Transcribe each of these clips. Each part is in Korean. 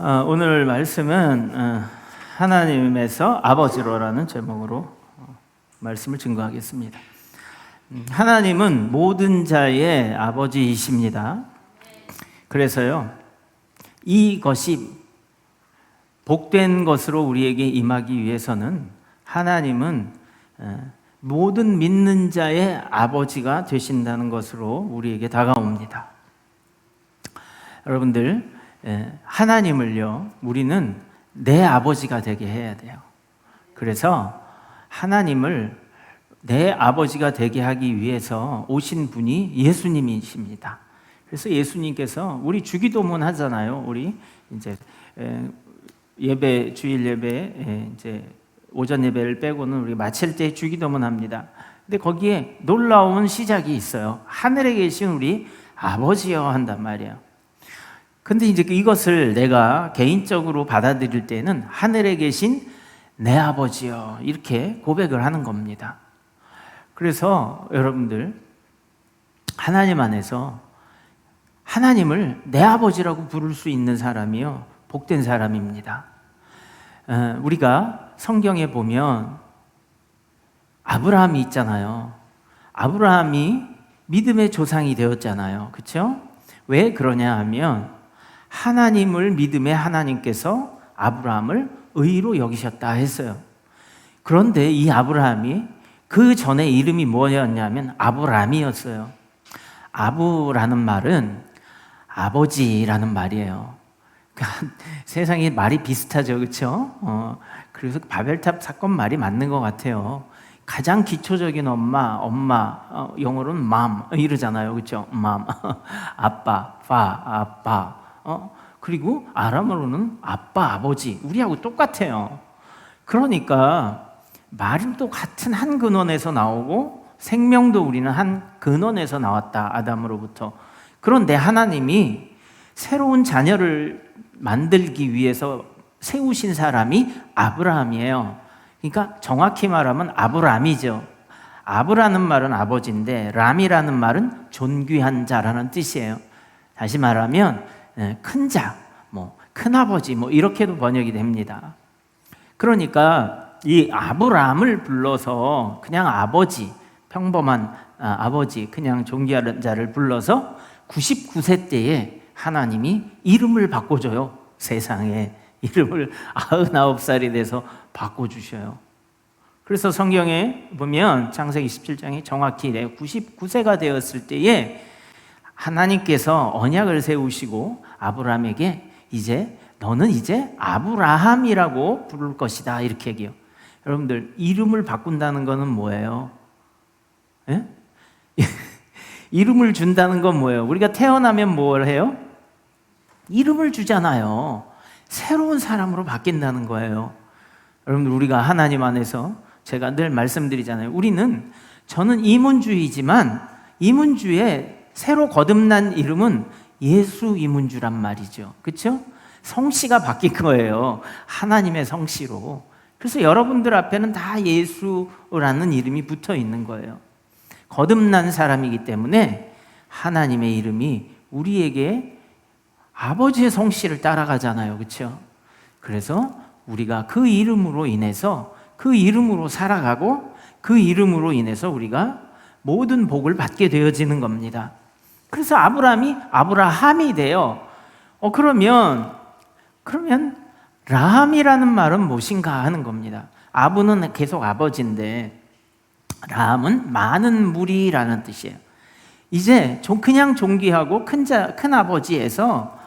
오늘 말씀은 하나님에서 아버지로라는 제목으로 말씀을 증거하겠습니다. 하나님은 모든 자의 아버지이십니다. 그래서요, 이것이 복된 것으로 우리에게 임하기 위해서는 하나님은 모든 믿는 자의 아버지가 되신다는 것으로 우리에게 다가옵니다. 여러분들, 하나님을요, 우리는 내 아버지가 되게 해야 돼요. 그래서 하나님을 내 아버지가 되게 하기 위해서 오신 분이 예수님이십니다. 그래서 예수님께서 우리 주기도문 하잖아요. 우리 이제 예배, 주일 예배, 이제 오전 예배를 빼고는 우리 마칠 때 주기도문 합니다. 근데 거기에 놀라운 시작이 있어요. 하늘에 계신 우리 아버지여 한단 말이에요. 근데 이제 이것을 내가 개인적으로 받아들일 때는 하늘에 계신 내 아버지여 이렇게 고백을 하는 겁니다. 그래서 여러분들, 하나님 안에서 하나님을 내 아버지라고 부를 수 있는 사람이요, 복된 사람입니다. 우리가 성경에 보면 아브라함이 있잖아요. 아브라함이 믿음의 조상이 되었잖아요. 그렇죠? 왜 그러냐 하면 하나님을 믿음에 하나님께서 아브라함을 의로 여기셨다 했어요. 그런데 이 아브라함이 그 전에 이름이 뭐였냐면 아브람이었어요. 아부라는 말은 아버지라는 말이에요. 그러니까 세상에 말이 비슷하죠, 그렇죠? 그래서 바벨탑 사건 말이 맞는 것 같아요. 가장 기초적인 엄마, 영어로는 mom 이러잖아요, 그렇죠? mom, 아빠, 아빠. 그리고 아람어로는 아빠, 아버지, 우리하고 똑같아요. 그러니까 말도 같은 한 근원에서 나오고 생명도 우리는 한 근원에서 나왔다, 아담으로부터. 그런데 하나님이 새로운 자녀를 만들기 위해서 세우신 사람이 아브라함이에요. 그러니까 정확히 말하면 아브람이죠. 아브라는 말은 아버지인데 람이라는 말은 존귀한 자라는 뜻이에요. 다시 말하면 큰 자, 큰아버지 이렇게도 번역이 됩니다. 그러니까 이 아브람을 불러서 그냥 아버지, 평범한 아버지, 그냥 존귀한 자를 불러서 99세 때에 하나님이 이름을 바꿔줘요. 세상에 이름을 99살이 돼서 바꿔주셔요. 그래서 성경에 보면 창세기 17장에 정확히 99세가 되었을 때에 하나님께서 언약을 세우시고 아브라함에게 너는 이제 아브라함이라고 부를 것이다 이렇게 얘기해요. 여러분들, 이름을 바꾼다는 것은 뭐예요? 예? 이름을 준다는 건 뭐예요? 우리가 태어나면 뭘 해요? 이름을 주잖아요. 새로운 사람으로 바뀐다는 거예요. 여러분들, 우리가 하나님 안에서 제가 늘 말씀드리잖아요. 저는 이문주의지만 이문주의 새로 거듭난 이름은 예수 이문주란 말이죠. 그렇죠? 성씨가 바뀐 거예요. 하나님의 성씨로. 그래서 여러분들 앞에는 다 예수라는 이름이 붙어 있는 거예요. 거듭난 사람이기 때문에 하나님의 이름이 우리에게 아버지의 성씨를 따라가잖아요. 그렇죠? 그래서 우리가 그 이름으로 인해서 그 이름으로 살아가고 그 이름으로 인해서 우리가 모든 복을 받게 되어지는 겁니다. 그래서 아브라함이 돼요. 그러면 라함이라는 말은 무엇인가 하는 겁니다. 아부는 계속 아버지인데 라함은 많은 무리라는 뜻이에요. 이제 그냥 존귀하고 큰 아버지에서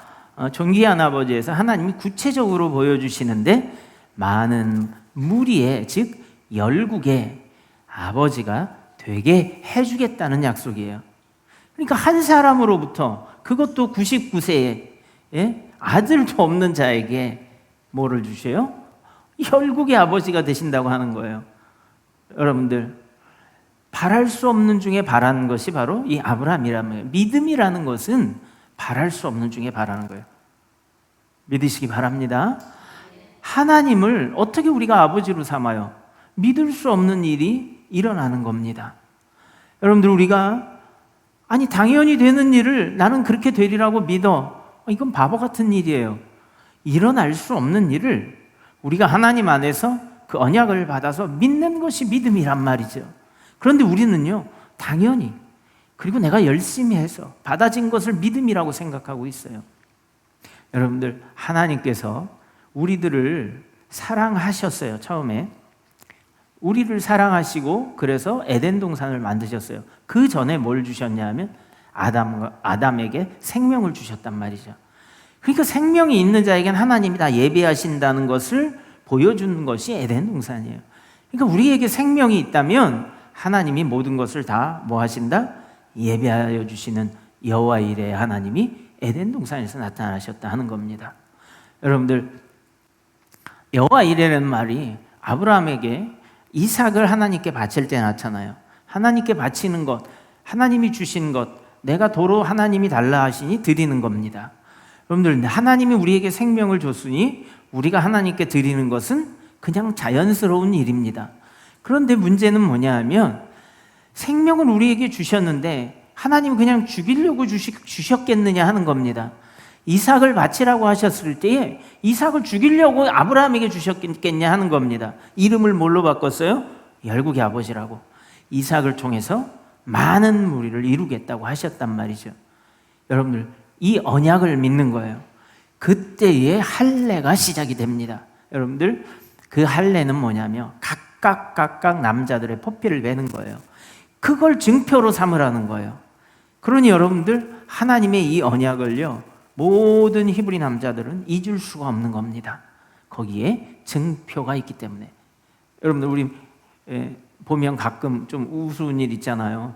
존귀한 아버지에서 하나님이 구체적으로 보여주시는데 많은 무리의, 즉 열국의 아버지가 되게 해주겠다는 약속이에요. 그러니까 한 사람으로부터, 그것도 99세에 아들도 없는 자에게 뭐를 주셔요? 열국의 아버지가 되신다고 하는 거예요. 여러분들, 바랄 수 없는 중에 바라는 것이 바로 이 아브라함이라는 거예요. 믿음이라는 것은 바랄 수 없는 중에 바라는 거예요. 믿으시기 바랍니다. 하나님을 어떻게 우리가 아버지로 삼아요? 믿을 수 없는 일이 일어나는 겁니다. 여러분들, 우리가 당연히 되는 일을 나는 그렇게 되리라고 믿어. 이건 바보 같은 일이에요. 일어날 수 없는 일을 우리가 하나님 안에서 그 언약을 받아서 믿는 것이 믿음이란 말이죠. 그런데 우리는요, 당연히, 그리고 내가 열심히 해서 받아진 것을 믿음이라고 생각하고 있어요. 여러분들, 하나님께서 우리들을 사랑하셨어요. 처음에 우리를 사랑하시고 그래서 에덴 동산을 만드셨어요. 그 전에 뭘 주셨냐면 아담에게 생명을 주셨단 말이죠. 그러니까 생명이 있는 자에겐 하나님이 다 예배하신다는 것을 보여주는 것이 에덴 동산이에요. 그러니까 우리에게 생명이 있다면 하나님이 모든 것을 다 뭐 하신다? 예배하여 주시는 여호와 이레의 하나님이 에덴 동산에서 나타나셨다 하는 겁니다. 여러분들, 여호와 이레라는 말이 아브라함에게 이삭을 하나님께 바칠 때 나타나요. 하나님께 바치는 것, 하나님이 주신 것, 내가 도로 하나님이 달라 하시니 드리는 겁니다. 여러분들, 하나님이 우리에게 생명을 줬으니 우리가 하나님께 드리는 것은 그냥 자연스러운 일입니다. 그런데 문제는 뭐냐 하면 생명을 우리에게 주셨는데 하나님은 그냥 죽이려고 주셨겠느냐 하는 겁니다. 이삭을 바치라고 하셨을 때에 이삭을 죽이려고 아브라함에게 주셨겠냐 하는 겁니다. 이름을 뭘로 바꿨어요? 열국의 아버지라고. 이삭을 통해서 많은 무리를 이루겠다고 하셨단 말이죠. 여러분들, 이 언약을 믿는 거예요. 그때의 할례가 시작이 됩니다. 여러분들, 그 할례는 뭐냐면 각각 남자들의 포피를 매는 거예요. 그걸 증표로 삼으라는 거예요. 그러니 여러분들, 하나님의 이 언약을요, 모든 히브리 남자들은 잊을 수가 없는 겁니다. 거기에 증표가 있기 때문에. 여러분들, 우리 보면 가끔 좀 우스운 일 있잖아요.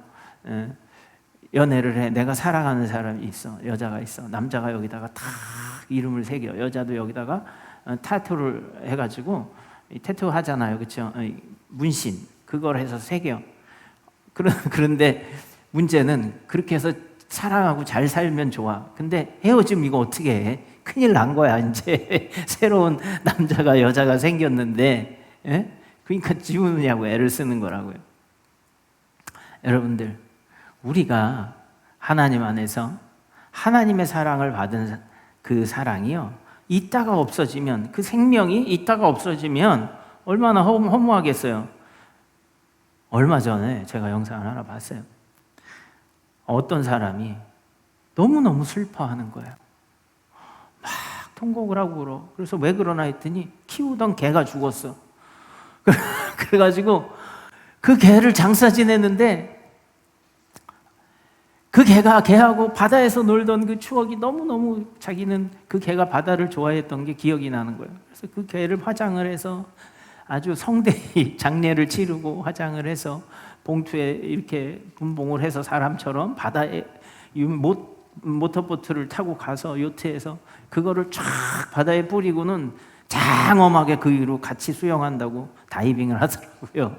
연애를 해. 내가 사랑하는 사람이 있어. 여자가 있어. 남자가 여기다가 탁 이름을 새겨. 여자도 여기다가 타투를 해가지고 타투 하잖아요. 그렇죠? 문신. 그걸 해서 새겨. 그런데 문제는 그렇게 해서 사랑하고 잘 살면 좋아. 근데 헤어지면 이거 어떻게 해? 큰일 난 거야. 이제 새로운 남자가 여자가 생겼는데, 그러니까 지우느냐고 애를 쓰는 거라고요. 여러분들, 우리가 하나님 안에서 하나님의 사랑을 받은 그 사랑이요, 있다가 없어지면, 그 생명이 있다가 없어지면 얼마나 허무하겠어요. 얼마 전에 제가 영상을 하나 봤어요. 어떤 사람이 너무너무 슬퍼하는 거예요. 막 통곡을 하고 그러. 그래서 왜 그러나 했더니 키우던 개가 죽었어. 그래가지고 그 개를 장사 지냈는데 그 개하고 바다에서 놀던 그 추억이 너무너무, 자기는 그 개가 바다를 좋아했던 게 기억이 나는 거예요. 그래서 그 개를 화장을 해서 아주 성대히 장례를 치르고 화장을 해서 봉투에 이렇게 분봉을 해서 사람처럼 바다에 모터보트를 타고 가서 요트에서 그거를 쫙 바다에 뿌리고는 장엄하게 그 위로 같이 수영한다고 다이빙을 하더라고요.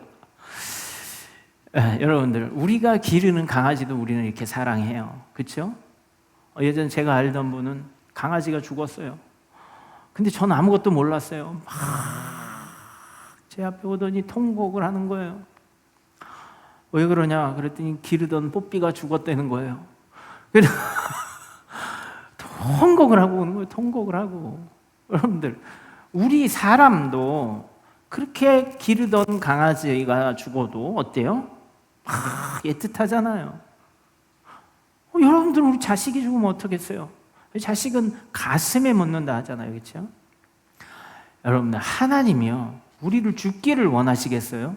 여러분들, 우리가 기르는 강아지도 우리는 이렇게 사랑해요. 그렇죠? 예전 제가 알던 분은 강아지가 죽었어요. 근데 저는 아무것도 몰랐어요. 막 제 앞에 오더니 통곡을 하는 거예요. 왜 그러냐 그랬더니 기르던 뽀삐가 죽었다는 거예요. 그래서 통곡을 하고 오는 거예요. 통곡을 하고. 여러분들, 우리 사람도 그렇게 기르던 강아지가 죽어도 어때요? 애틋하잖아요. 여러분들, 우리 자식이 죽으면 어떻겠어요? 자식은 가슴에 묻는다 하잖아요. 그렇죠? 여러분들, 하나님이요, 우리를 죽기를 원하시겠어요?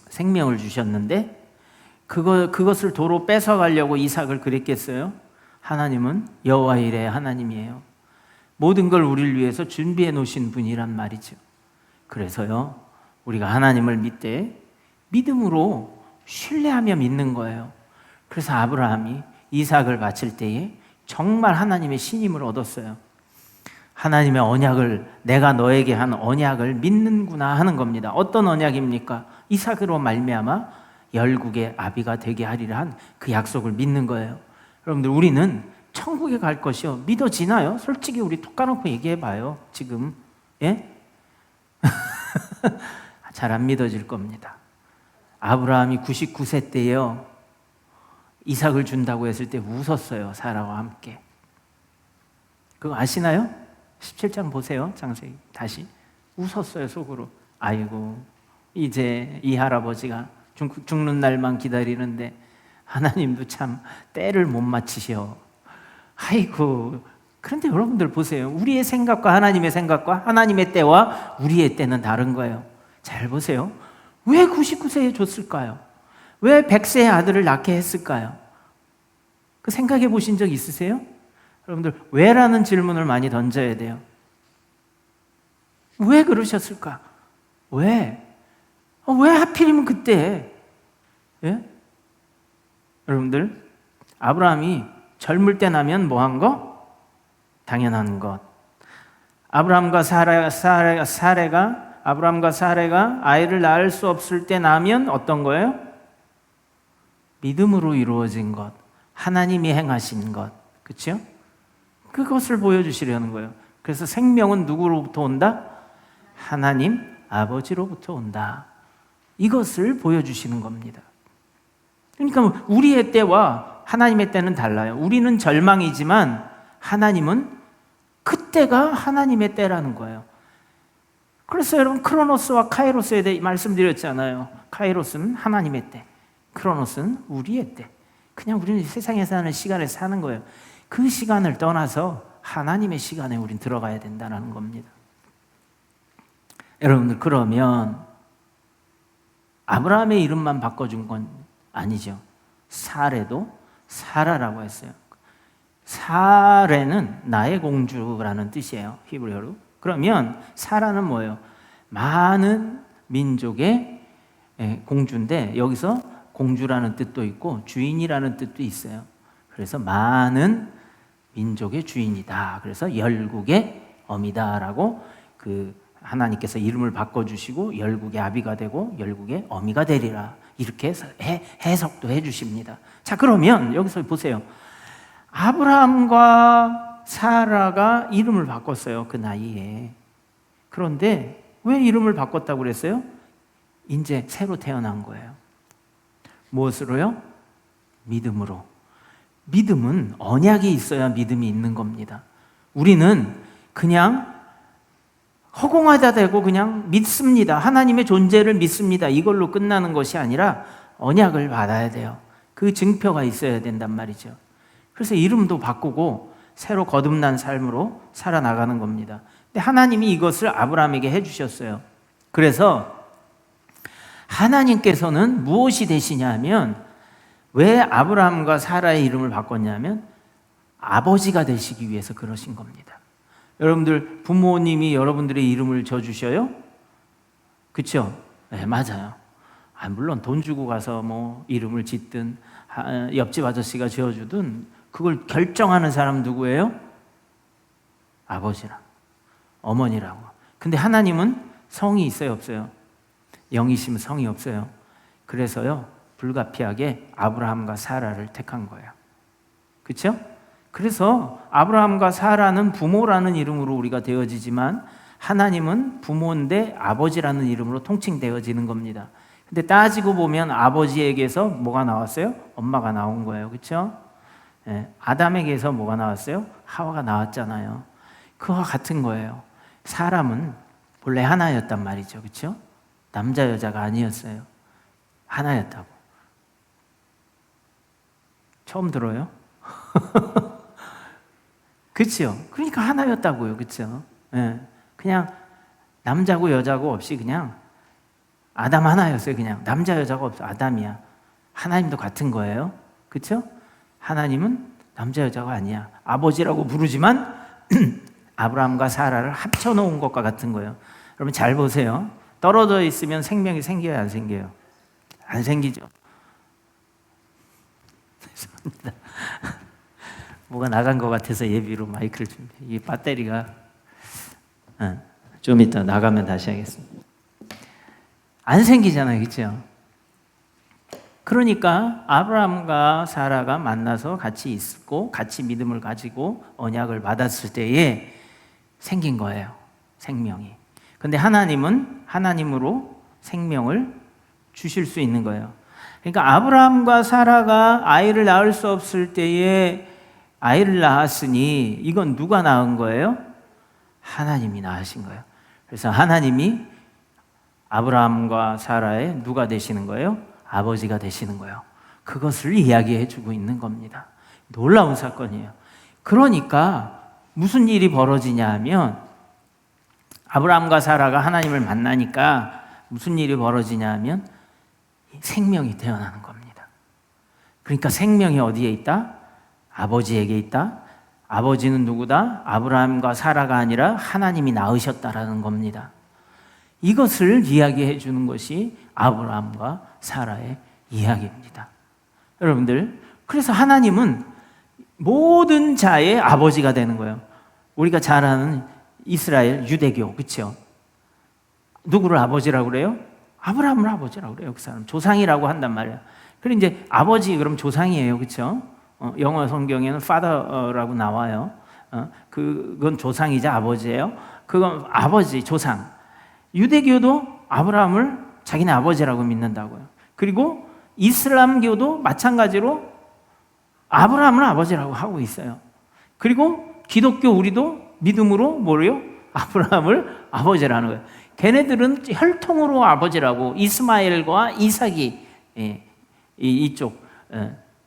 생명을 주셨는데 그것을 도로 뺏어가려고 이삭을 그랬겠어요? 하나님은 여호와 이레의 하나님이에요. 모든 걸 우리를 위해서 준비해 놓으신 분이란 말이죠. 그래서요, 우리가 하나님을 믿되 믿음으로 신뢰하며 믿는 거예요. 그래서 아브라함이 이삭을 바칠 때에 정말 하나님의 신임을 얻었어요. 하나님의 언약을, 내가 너에게 한 언약을 믿는구나 하는 겁니다. 어떤 언약입니까? 이삭으로 말미암아 열국의 아비가 되게 하리라 한 그 약속을 믿는 거예요. 여러분들, 우리는 천국에 갈 것이요, 믿어지나요? 솔직히 우리 툭 까놓고 얘기해봐요. 지금 잘 안 믿어질 겁니다. 아브라함이 99세 때요, 이삭을 준다고 했을 때 웃었어요. 사라와 함께. 그거 아시나요? 17장 보세요. 장세기 다시 웃었어요, 속으로. 아이고, 이제 이 할아버지가 죽는 날만 기다리는데 하나님도 참 때를 못 맞추셔. 아이고. 그런데 여러분들 보세요. 우리의 생각과 하나님의 생각과 하나님의 때와 우리의 때는 다른 거예요. 잘 보세요. 왜 99세에 줬을까요? 왜 100세의 아들을 낳게 했을까요? 그 생각해 보신 적 있으세요? 여러분들, 왜라는 질문을 많이 던져야 돼요. 왜 그러셨을까? 왜? 왜 하필이면 그때? 예? 여러분들, 아브라함이 젊을 때 나면 뭐 한 거? 당연한 것. 아브라함과 사레가 아이를 낳을 수 없을 때 나면 어떤 거예요? 믿음으로 이루어진 것, 하나님이 행하신 것, 그렇죠? 그것을 보여주시려는 거예요. 그래서 생명은 누구로부터 온다? 하나님 아버지로부터 온다. 이것을 보여주시는 겁니다. 그러니까 우리의 때와 하나님의 때는 달라요. 우리는 절망이지만 하나님은 그때가 하나님의 때라는 거예요. 그래서 여러분, 크로노스와 카이로스에 대해 말씀드렸잖아요. 카이로스는 하나님의 때, 크로노스는 우리의 때. 그냥 우리는 세상에 사는 시간을 사는 거예요. 그 시간을 떠나서 하나님의 시간에 우린 들어가야 된다는 겁니다. 여러분들, 그러면 아브라함의 이름만 바꿔준 건 아니죠. 사레도 사라라고 했어요. 사레는 나의 공주라는 뜻이에요, 히브리어로. 그러면 사라는 뭐예요? 많은 민족의 공주인데, 여기서 공주라는 뜻도 있고 주인이라는 뜻도 있어요. 그래서 많은 민족의 주인이다. 그래서 열국의 어미다라고 하나님께서 이름을 바꿔주시고 열국의 아비가 되고 열국의 어미가 되리라, 이렇게 해석도 해주십니다. 자, 그러면 여기서 보세요. 아브라함과 사라가 이름을 바꿨어요, 그 나이에. 그런데 왜 이름을 바꿨다고 그랬어요? 이제 새로 태어난 거예요. 무엇으로요? 믿음으로. 믿음은 언약이 있어야 믿음이 있는 겁니다. 우리는 그냥 허공하다 대고 그냥 믿습니다. 하나님의 존재를 믿습니다. 이걸로 끝나는 것이 아니라 언약을 받아야 돼요. 그 증표가 있어야 된단 말이죠. 그래서 이름도 바꾸고 새로 거듭난 삶으로 살아나가는 겁니다. 근데 하나님이 이것을 아브라함에게 해주셨어요. 그래서 하나님께서는 무엇이 되시냐 하면, 왜 아브라함과 사라의 이름을 바꿨냐면 아버지가 되시기 위해서 그러신 겁니다. 여러분들, 부모님이 여러분들의 이름을 져주셔요? 그렇죠? 네, 맞아요. 물론 돈 주고 가서 뭐 이름을 짓든 옆집 아저씨가 지어주든 그걸 결정하는 사람 누구예요? 아버지랑 어머니라고. 근데 하나님은 성이 있어요, 없어요? 영이시면 성이 없어요. 그래서요, 불가피하게 아브라함과 사라를 택한 거예요. 그렇죠? 그래서 아브라함과 사라는 부모라는 이름으로 우리가 되어지지만 하나님은 부모인데 아버지라는 이름으로 통칭되어지는 겁니다. 근데 따지고 보면 아버지에게서 뭐가 나왔어요? 엄마가 나온 거예요. 그렇죠? 아담에게서 뭐가 나왔어요? 하와가 나왔잖아요. 그와 같은 거예요. 사람은 본래 하나였단 말이죠. 그렇죠? 남자 여자가 아니었어요. 하나였다고. 처음 들어요? 그렇죠? 그러니까 하나였다고요. 그렇죠? 그냥 남자고 여자고 없이 그냥 아담 하나였어요. 그냥 남자 여자가 없어. 아담이야. 하나님도 같은 거예요. 그렇죠? 하나님은 남자 여자가 아니야. 아버지라고 부르지만 아브라함과 사라를 합쳐놓은 것과 같은 거예요. 여러분 잘 보세요. 떨어져 있으면 생명이 생겨요, 안 생겨요? 안 생기죠. 죄송합니다. 뭐가 나간 것 같아서 예비로 마이크를 준비해. 이 배터리가 좀 이따 나가면 다시 하겠습니다. 안 생기잖아요, 그렇죠? 그러니까 아브라함과 사라가 만나서 같이 있고 같이 믿음을 가지고 언약을 받았을 때에 생긴 거예요, 생명이. 근데 하나님은 하나님으로 생명을 주실 수 있는 거예요. 그러니까 아브라함과 사라가 아이를 낳을 수 없을 때에 아이를 낳았으니 이건 누가 낳은 거예요? 하나님이 낳으신 거예요. 그래서 하나님이 아브라함과 사라의 누가 되시는 거예요? 아버지가 되시는 거예요. 그것을 이야기해 주고 있는 겁니다. 놀라운 사건이에요. 그러니까 무슨 일이 벌어지냐 하면 아브라함과 사라가 하나님을 만나니까 무슨 일이 벌어지냐 하면 생명이 태어나는 겁니다. 그러니까 생명이 어디에 있다? 아버지에게 있다. 아버지는 누구다? 아브라함과 사라가 아니라 하나님이 낳으셨다라는 겁니다. 이것을 이야기해 주는 것이 아브라함과 사라의 이야기입니다. 여러분들, 그래서 하나님은 모든 자의 아버지가 되는 거예요. 우리가 잘 아는 이스라엘 유대교, 그렇죠? 누구를 아버지라고 그래요? 아브라함을 아버지라고 그래요. 그 사람 조상이라고 한단 말이에요. 그리고 이제 아버지 그럼 조상이에요, 그렇죠? 영어 성경에는 father라고 나와요. 그건 조상이자 아버지예요. 그건 아버지, 조상. 유대교도 아브라함을 자기네 아버지라고 믿는다고요. 그리고 이슬람교도 마찬가지로 아브라함을 아버지라고 하고 있어요. 그리고 기독교 우리도 믿음으로 뭐래요? 아브라함을 아버지라는 거예요. 걔네들은 혈통으로 아버지라고, 이스마엘과 이삭이, 이쪽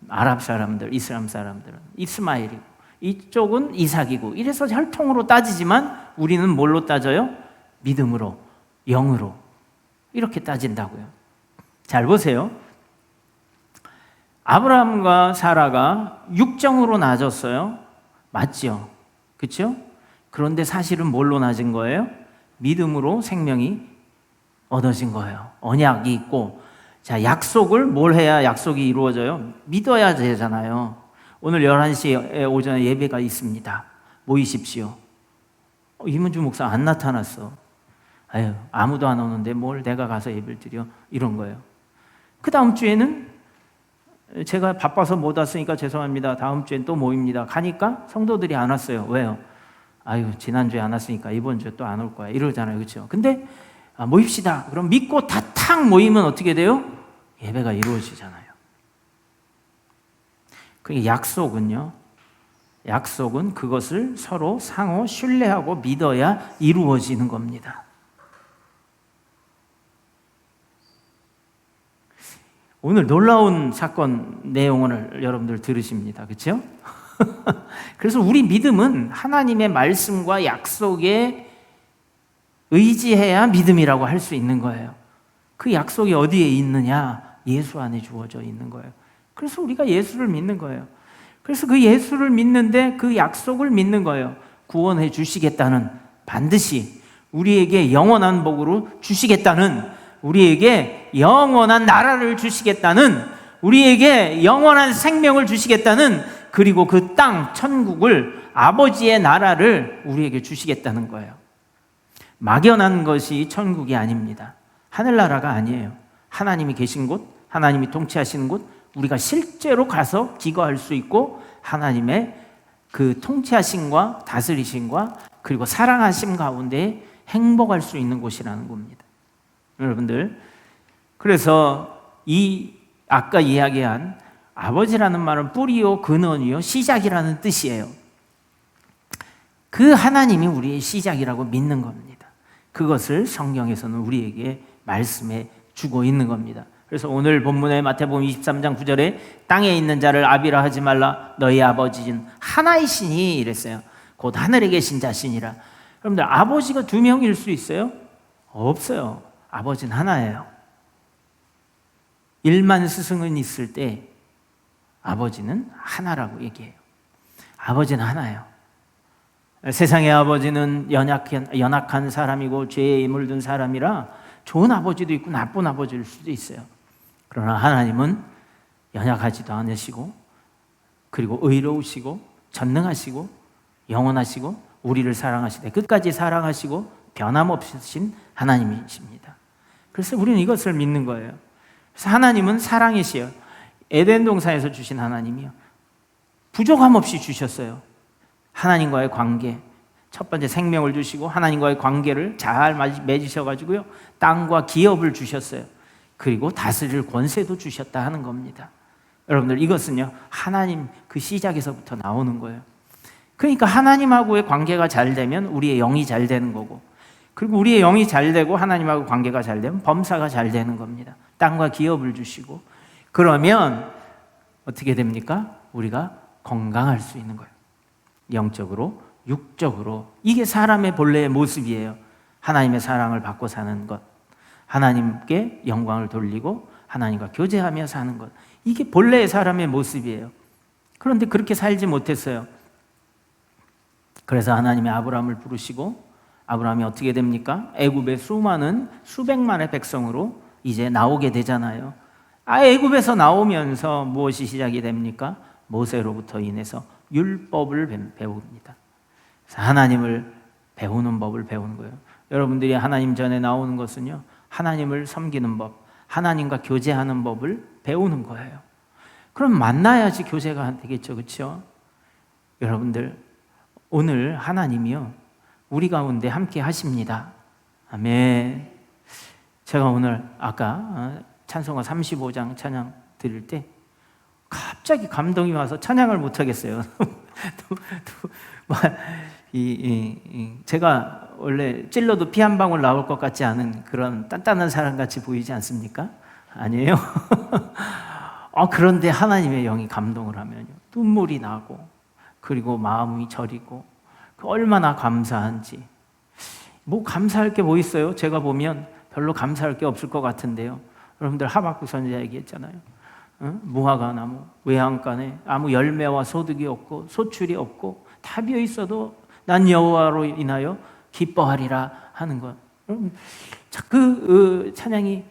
아랍 사람들, 이슬람 사람들은 이스마엘이고 이쪽은 이삭이고, 이래서 혈통으로 따지지만 우리는 뭘로 따져요? 믿음으로, 영으로 이렇게 따진다고요. 잘 보세요. 아브라함과 사라가 육정으로 낳아졌어요. 맞죠? 그렇죠? 그런데 사실은 뭘로 낳아진 거예요? 믿음으로 생명이 얻어진 거예요. 언약이 있고, 자, 약속을 뭘 해야 약속이 이루어져요? 믿어야 되잖아요. 오늘 11시에 오전에 예배가 있습니다. 모이십시오. 이문주 목사 안 나타났어. 아유, 아무도 안 오는데 뭘 내가 가서 예배를 드려? 이런 거예요. 그 다음 주에는 제가 바빠서 못 왔으니까 죄송합니다. 다음 주엔 또 모입니다. 가니까 성도들이 안 왔어요. 왜요? 아유, 지난주에 안 왔으니까 이번 주에 또 안 올 거야. 이러잖아요. 그렇죠? 근데 모입시다. 그럼 믿고 다 탁 모이면 어떻게 돼요? 예배가 이루어지잖아요. 그 약속은요. 약속은 그것을 서로 상호 신뢰하고 믿어야 이루어지는 겁니다. 오늘 놀라운 사건 내용을 여러분들 들으십니다. 그렇죠? 그래서 우리 믿음은 하나님의 말씀과 약속에 의지해야 믿음이라고 할 수 있는 거예요. 그 약속이 어디에 있느냐? 예수 안에 주어져 있는 거예요. 그래서 우리가 예수를 믿는 거예요. 그래서 그 예수를 믿는데 그 약속을 믿는 거예요. 구원해 주시겠다는, 반드시 우리에게 영원한 복으로 주시겠다는, 우리에게 영원한 나라를 주시겠다는, 우리에게 영원한 생명을 주시겠다는, 그리고 그 땅, 천국을, 아버지의 나라를 우리에게 주시겠다는 거예요. 막연한 것이 천국이 아닙니다. 하늘나라가 아니에요. 하나님이 계신 곳, 하나님이 통치하시는 곳, 우리가 실제로 가서 기거할 수 있고 하나님의 그 통치하심과 다스리심과 그리고 사랑하심 가운데 행복할 수 있는 곳이라는 겁니다. 여러분들, 그래서 이 아까 이야기한 아버지라는 말은 뿌리요 근원이요 시작이라는 뜻이에요. 그 하나님이 우리의 시작이라고 믿는 겁니다. 그것을 성경에서는 우리에게 말씀해 주고 있는 겁니다. 그래서 오늘 본문의 마태복음 23장 9절에 땅에 있는 자를 아비라 하지 말라, 너희 아버지는 하나이시니 이랬어요. 곧 하늘에 계신 자신이라. 여러분들, 아버지가 두 명일 수 있어요? 없어요. 아버지는 하나예요. 1만 스승은 있을 때 아버지는 하나라고 얘기해요. 아버지는 하나예요. 세상의 아버지는 연약한 사람이고 죄에 물든 사람이라 좋은 아버지도 있고 나쁜 아버지일 수도 있어요. 그러나 하나님은 연약하지도 않으시고, 그리고 의로우시고 전능하시고 영원하시고 우리를 사랑하시되 끝까지 사랑하시고 변함없으신 하나님이십니다. 그래서 우리는 이것을 믿는 거예요. 그래서 하나님은 사랑이시요. 에덴 동산에서 주신 하나님이요. 부족함 없이 주셨어요. 하나님과의 관계, 첫 번째 생명을 주시고 하나님과의 관계를 잘 맺으셔가지고요, 땅과 기업을 주셨어요. 그리고 다스릴 권세도 주셨다 하는 겁니다. 여러분들, 이것은요 하나님 그 시작에서부터 나오는 거예요. 그러니까 하나님하고의 관계가 잘 되면 우리의 영이 잘 되는 거고, 그리고 우리의 영이 잘 되고 하나님하고 관계가 잘 되면 범사가 잘 되는 겁니다. 땅과 기업을 주시고, 그러면 어떻게 됩니까? 우리가 건강할 수 있는 거예요. 영적으로, 육적으로. 이게 사람의 본래의 모습이에요. 하나님의 사랑을 받고 사는 것, 하나님께 영광을 돌리고 하나님과 교제하며 사는 것, 이게 본래의 사람의 모습이에요. 그런데 그렇게 살지 못했어요. 그래서 하나님이 아브라함을 부르시고, 아브라함이 어떻게 됩니까? 애굽의 수많은 수백만의 백성으로 이제 나오게 되잖아요. 애굽에서 나오면서 무엇이 시작이 됩니까? 모세로부터 인해서 율법을 배웁니다. 그래서 하나님을 배우는 법을 배우는 거예요. 여러분들이 하나님 전에 나오는 것은요, 하나님을 섬기는 법, 하나님과 교제하는 법을 배우는 거예요. 그럼 만나야지 교제가 되겠죠, 그렇죠? 여러분들, 오늘 하나님이요, 우리 가운데 함께 하십니다. 아멘. 제가 오늘 아까 찬송가 35장 찬양 드릴 때 갑자기 감동이 와서 찬양을 못 하겠어요. 제가 원래 찔러도 피 한 방울 나올 것 같지 않은 그런 단단한 사람 같이 보이지 않습니까? 아니에요. 그런데 하나님의 영이 감동을 하면요, 눈물이 나고, 그리고 마음이 저리고, 얼마나 감사한지. 뭐 감사할 게 뭐 있어요? 제가 보면 별로 감사할 게 없을 것 같은데요. 여러분들 하박국 선지자 얘기했잖아요. 무화과 나무, 외양간에 아무 열매와 소득이 없고 소출이 없고 다 비어 있어도 난 여호와로 인하여 기뻐하리라 하는 것. 그 찬양이,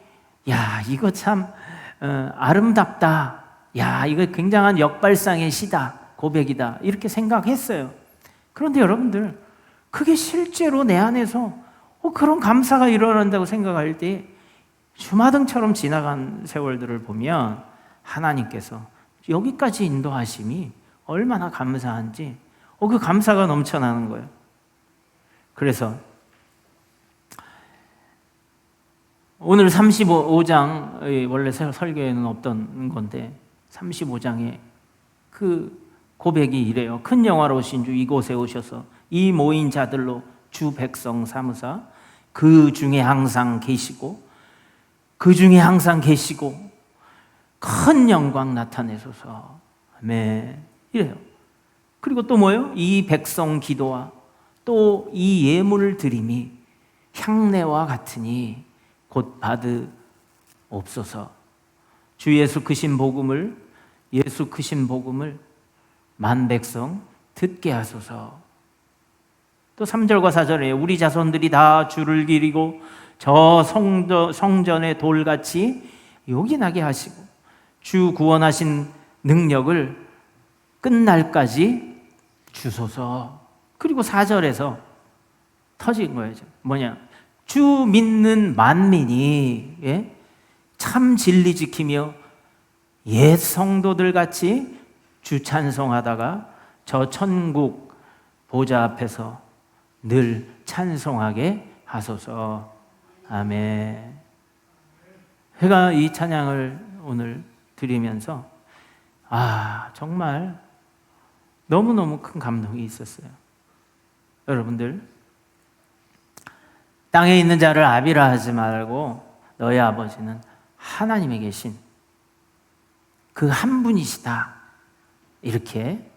야, 이거 참 아름답다. 야, 이거 굉장한 역발상의 시다, 고백이다, 이렇게 생각했어요. 그런데 여러분들, 그게 실제로 내 안에서 그런 감사가 일어난다고 생각할 때 주마등처럼 지나간 세월들을 보면 하나님께서 여기까지 인도하심이 얼마나 감사한지 그 감사가 넘쳐나는 거예요. 그래서 오늘 35장, 원래 설교에는 없던 건데 35장에 그 고백이 이래요. 큰 영화로우신 주 이곳에 오셔서 이 모인 자들로 주 백성 삼으사 그 중에 항상 계시고 큰 영광 나타내소서. 아멘. 이래요. 그리고 또 뭐예요? 이 백성 기도와 또 이 예물 드림이 향내와 같으니 곧 받으옵소서. 주 예수 크신 복음을 만 백성 듣게 하소서. 또 3절과 4절에 우리 자손들이 다 주를 기리고 저 성전의 돌같이 요긴하게 하시고 주 구원하신 능력을 끝날까지 주소서. 그리고 4절에서 터진 거예요. 뭐냐? 주 믿는 만민이 참 진리 지키며 옛 성도들 같이 주 찬송하다가 저 천국 보좌 앞에서 늘 찬송하게 하소서. 아멘. 제가 이 찬양을 오늘 드리면서 정말 너무너무 큰 감동이 있었어요. 여러분들, 땅에 있는 자를 아비라 하지 말고 너희 아버지는 하나님에 계신 그 한 분이시다, 이렇게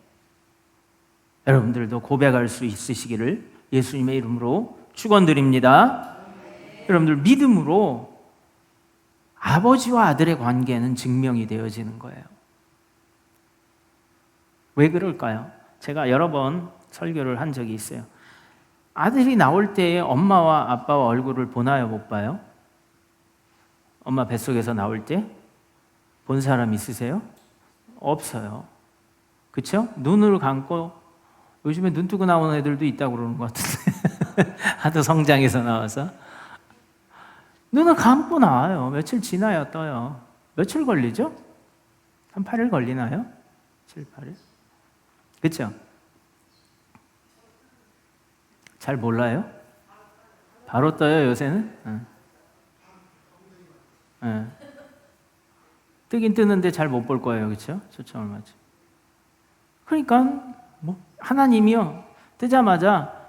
여러분들도 고백할 수 있으시기를 예수님의 이름으로 축원드립니다. 여러분들, 믿음으로 아버지와 아들의 관계는 증명이 되어지는 거예요. 왜 그럴까요? 제가 여러 번 설교를 한 적이 있어요. 아들이 나올 때 엄마와 아빠와 얼굴을 보나요, 못 봐요? 엄마 뱃속에서 나올 때 본 사람 있으세요? 없어요. 그렇죠? 눈을 감고, 요즘에 눈 뜨고 나오는 애들도 있다고 그러는 것 같은데 하도 성장해서 나와서 눈을 감고 나와요. 며칠 지나야 떠요. 며칠 걸리죠? 한 8일 걸리나요? 7, 8일? 그렇죠? 잘 몰라요? 바로 떠요, 요새는? 뜨긴 뜨는데 잘 못 볼 거예요, 그렇죠? 초점을 맞춰. 그러니까 뭐 하나님이요 뜨자마자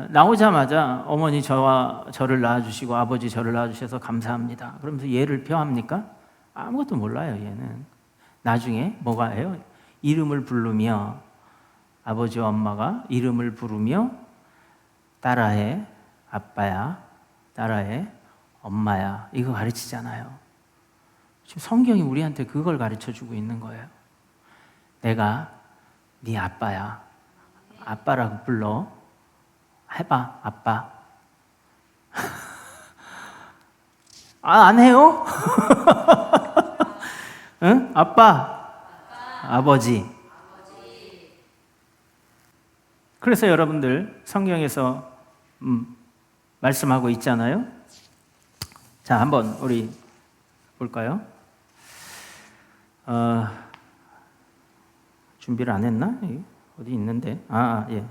나오자마자 어머니 저를 낳아주시고 아버지 저를 낳아주셔서 감사합니다 그러면서 얘를 표합니까? 아무것도 몰라요. 얘는 나중에 뭐가 해요? 이름을 부르며 아버지와 엄마가 이름을 부르며 따라해 아빠야, 따라해 엄마야, 이거 가르치잖아요. 지금 성경이 우리한테 그걸 가르쳐주고 있는 거예요. 내가 네 아빠야, 아빠라고 불러. 해봐, 아빠. 안 해요? 응? 아빠, 아버지. 그래서 여러분들 성경에서 말씀하고 있잖아요. 자, 한번 우리 볼까요? 준비를 안 했나? 어디 있는데? 예.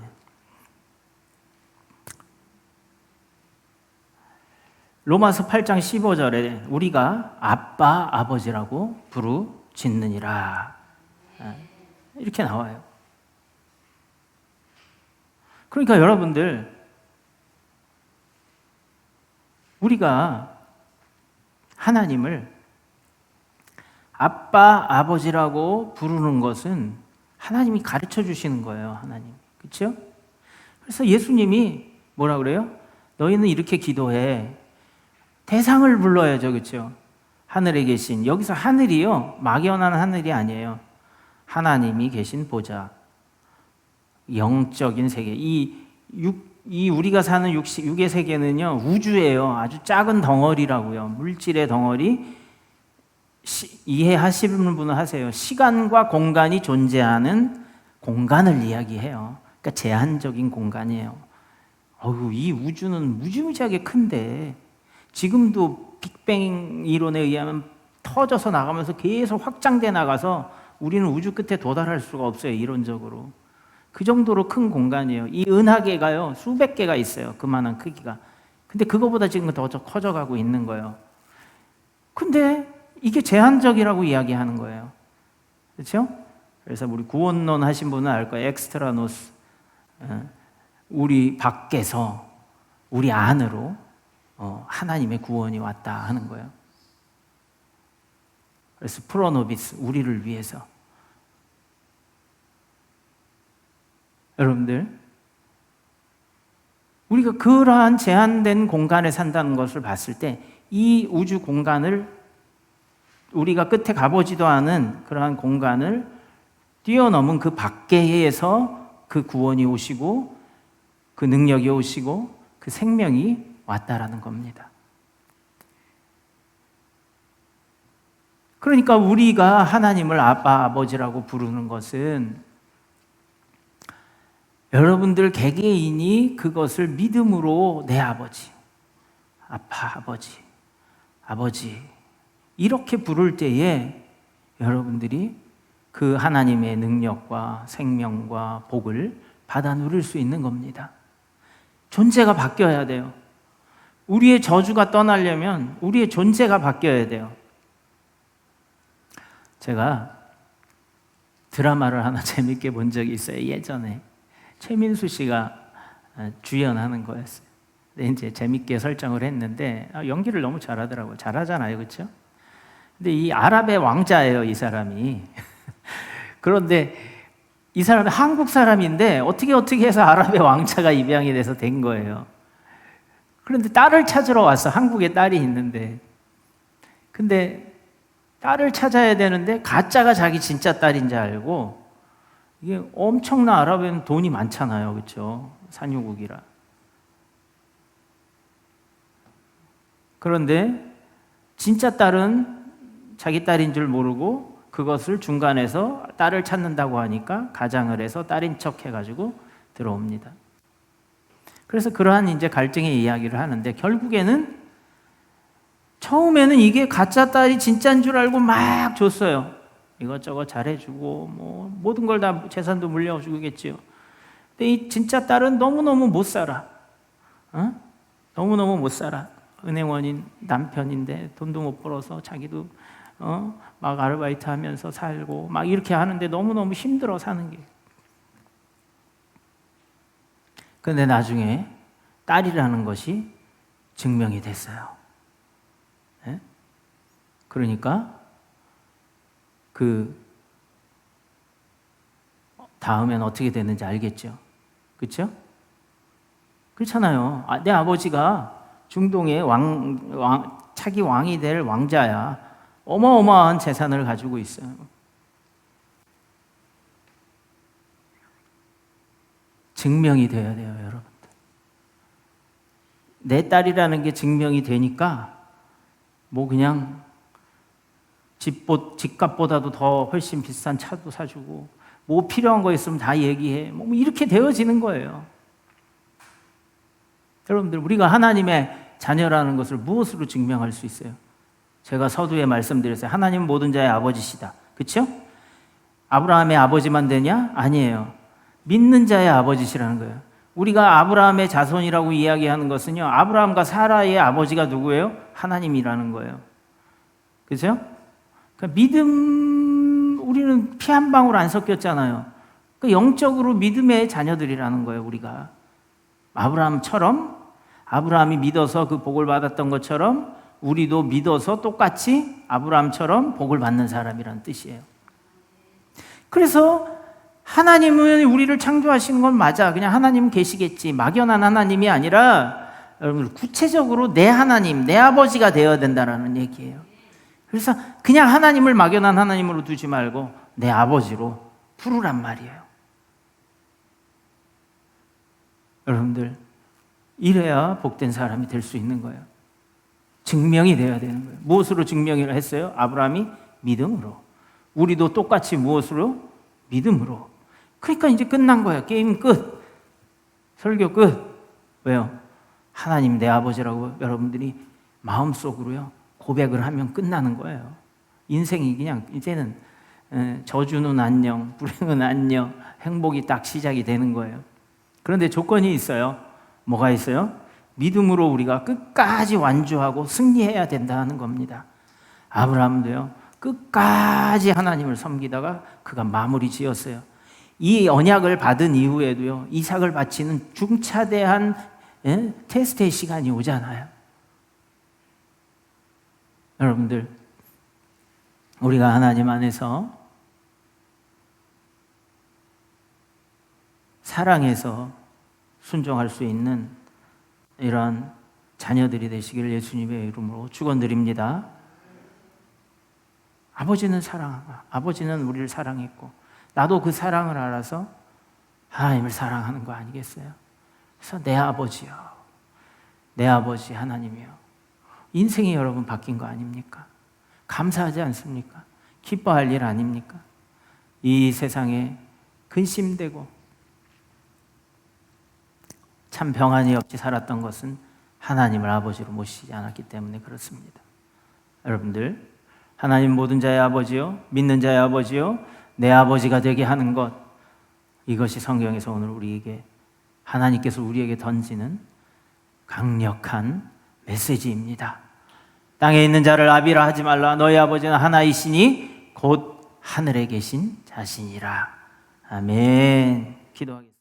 로마서 8장 15절에 우리가 아빠, 아버지라고 부르짖느니라. 이렇게 나와요. 그러니까 여러분들, 우리가 하나님을 아빠, 아버지라고 부르는 것은 하나님이 가르쳐 주시는 거예요. 하나님. 그렇죠? 그래서 예수님이 뭐라 그래요? 너희는 이렇게 기도해. 대상을 불러야죠. 그렇죠? 하늘에 계신, 여기서 하늘이요, 막연한 하늘이 아니에요. 하나님이 계신 보좌, 영적인 세계. 이 우리가 사는 육의 세계는요, 우주예요. 아주 작은 덩어리라고요. 물질의 덩어리. 이해하시는 분은 하세요. 시간과 공간이 존재하는 공간을 이야기해요. 그러니까 제한적인 공간이에요. 이 우주는 무지무지하게 큰데 지금도 빅뱅 이론에 의하면 터져서 나가면서 계속 확장돼 나가서 우리는 우주 끝에 도달할 수가 없어요. 이론적으로. 그 정도로 큰 공간이에요. 이 은하계가요, 수백 개가 있어요. 그만한 크기가. 근데 그거보다 지금 더 커져가고 있는 거예요. 근데 이게 제한적이라고 이야기하는 거예요. 그렇죠? 그래서 우리 구원론 하신 분은 알 거예요. 엑스트라노스. 우리 밖에서 우리 안으로 하나님의 구원이 왔다 하는 거예요. 그래서 프로노비스, 우리를 위해서. 여러분들, 우리가 그러한 제한된 공간에 산다는 것을 봤을 때 이 우주 공간을, 우리가 끝에 가보지도 않은 그러한 공간을 뛰어넘은 그 밖에에서 그 구원이 오시고 그 능력이 오시고 그 생명이 왔다라는 겁니다. 그러니까 우리가 하나님을 아빠, 아버지라고 부르는 것은 여러분들 개개인이 그것을 믿음으로 내 아버지, 아빠, 아버지 이렇게 부를 때에 여러분들이 그 하나님의 능력과 생명과 복을 받아 누릴 수 있는 겁니다. 존재가 바뀌어야 돼요. 우리의 저주가 떠나려면 우리의 존재가 바뀌어야 돼요. 제가 드라마를 하나 재밌게 본 적이 있어요. 예전에 최민수 씨가 주연하는 거였어요. 근데 이제 재밌게 설정을 했는데 연기를 너무 잘하더라고요. 잘하잖아요, 그렇죠? 근데 이 아랍의 왕자예요, 이 사람이. 그런데 이 사람이 한국 사람인데 어떻게 해서 아랍의 왕자가 입양이 돼서 된 거예요. 그런데 딸을 찾으러 왔어. 한국에 딸이 있는데. 근데 딸을 찾아야 되는데 가짜가 자기 진짜 딸인 줄 알고, 이게 엄청난, 아랍에는 돈이 많잖아요. 그렇죠? 산유국이라. 그런데 진짜 딸은 자기 딸인 줄 모르고 그것을 중간에서 딸을 찾는다고 하니까 가장을 해서 딸인 척 해가지고 들어옵니다. 그래서 그러한 이제 갈등의 이야기를 하는데, 결국에는 처음에는 이게 가짜 딸이 진짜인 줄 알고 막 줬어요. 이것저것 잘해주고 뭐 모든 걸 다 재산도 물려주겠지요. 근데 이 진짜 딸은 너무너무 못 살아. 너무너무 못 살아. 은행원인 남편인데 돈도 못 벌어서 자기도 막 아르바이트 하면서 살고 막 이렇게 하는데 너무너무 힘들어 사는 게. 근데 나중에 딸이라는 것이 증명이 됐어요. 예? 그러니까 그 다음엔 어떻게 됐는지 알겠죠? 그렇죠? 그렇잖아요. 내 아버지가 중동의 차기 왕이 될 왕자야. 어마어마한 재산을 가지고 있어요. 증명이 돼야 돼요, 여러분들. 내 딸이라는 게 증명이 되니까 뭐 그냥 집값보다도 더 훨씬 비싼 차도 사주고 뭐 필요한 거 있으면 다 얘기해. 뭐 이렇게 되어지는 거예요. 여러분들, 우리가 하나님의 자녀라는 것을 무엇으로 증명할 수 있어요? 제가 서두에 말씀드렸어요. 하나님은 모든 자의 아버지시다. 그렇죠? 아브라함의 아버지만 되냐? 아니에요. 믿는 자의 아버지시라는 거예요. 우리가 아브라함의 자손이라고 이야기하는 것은요, 아브라함과 사라의 아버지가 누구예요? 하나님이라는 거예요. 그렇죠? 그러니까 믿음, 우리는 피 한 방울 안 섞였잖아요. 그 영적으로 믿음의 자녀들이라는 거예요, 우리가. 아브라함이 믿어서 그 복을 받았던 것처럼 우리도 믿어서 똑같이 아브라함처럼 복을 받는 사람이라는 뜻이에요. 그래서 하나님은 우리를 창조하시는 건 맞아. 그냥 하나님은 계시겠지. 막연한 하나님이 아니라 여러분, 구체적으로 내 하나님, 내 아버지가 되어야 된다는 얘기예요. 그래서 그냥 하나님을 막연한 하나님으로 두지 말고 내 아버지로 부르란 말이에요. 여러분들, 이래야 복된 사람이 될 수 있는 거예요. 증명이 돼야 되는 거예요. 무엇으로 증명을 했어요? 아브라함이 믿음으로. 우리도 똑같이 무엇으로? 믿음으로. 그러니까 이제 끝난 거예요. 게임 끝. 설교 끝. 왜요? 하나님 내 아버지라고 여러분들이 마음속으로요 고백을 하면 끝나는 거예요. 인생이 그냥 이제는 저주는 안녕, 불행은 안녕, 행복이 딱 시작이 되는 거예요. 그런데 조건이 있어요. 뭐가 있어요? 믿음으로 우리가 끝까지 완주하고 승리해야 된다는 겁니다. 아브라함도요, 끝까지 하나님을 섬기다가 그가 마무리 지었어요. 이 언약을 받은 이후에도요, 이삭을 바치는 중차대한 테스트의 시간이 오잖아요. 여러분들, 우리가 하나님 안에서 사랑해서 순종할 수 있는 이런 자녀들이 되시기를 예수님의 이름으로 축원드립니다. 아버지는 우리를 사랑했고 나도 그 사랑을 알아서 하나님을 사랑하는 거 아니겠어요? 그래서 내 아버지요, 내 아버지 하나님이요. 인생이 여러분 바뀐 거 아닙니까? 감사하지 않습니까? 기뻐할 일 아닙니까? 이 세상에 근심되고 참 평안이 없이 살았던 것은 하나님을 아버지로 모시지 않았기 때문에 그렇습니다. 여러분들, 하나님 모든 자의 아버지요, 믿는 자의 아버지요, 내 아버지가 되게 하는 것, 이것이 성경에서 오늘 우리에게, 하나님께서 우리에게 던지는 강력한 메시지입니다. 땅에 있는 자를 아비라 하지 말라. 너희 아버지는 하나이시니 곧 하늘에 계신 자신이라. 아멘. 기도하겠습니다.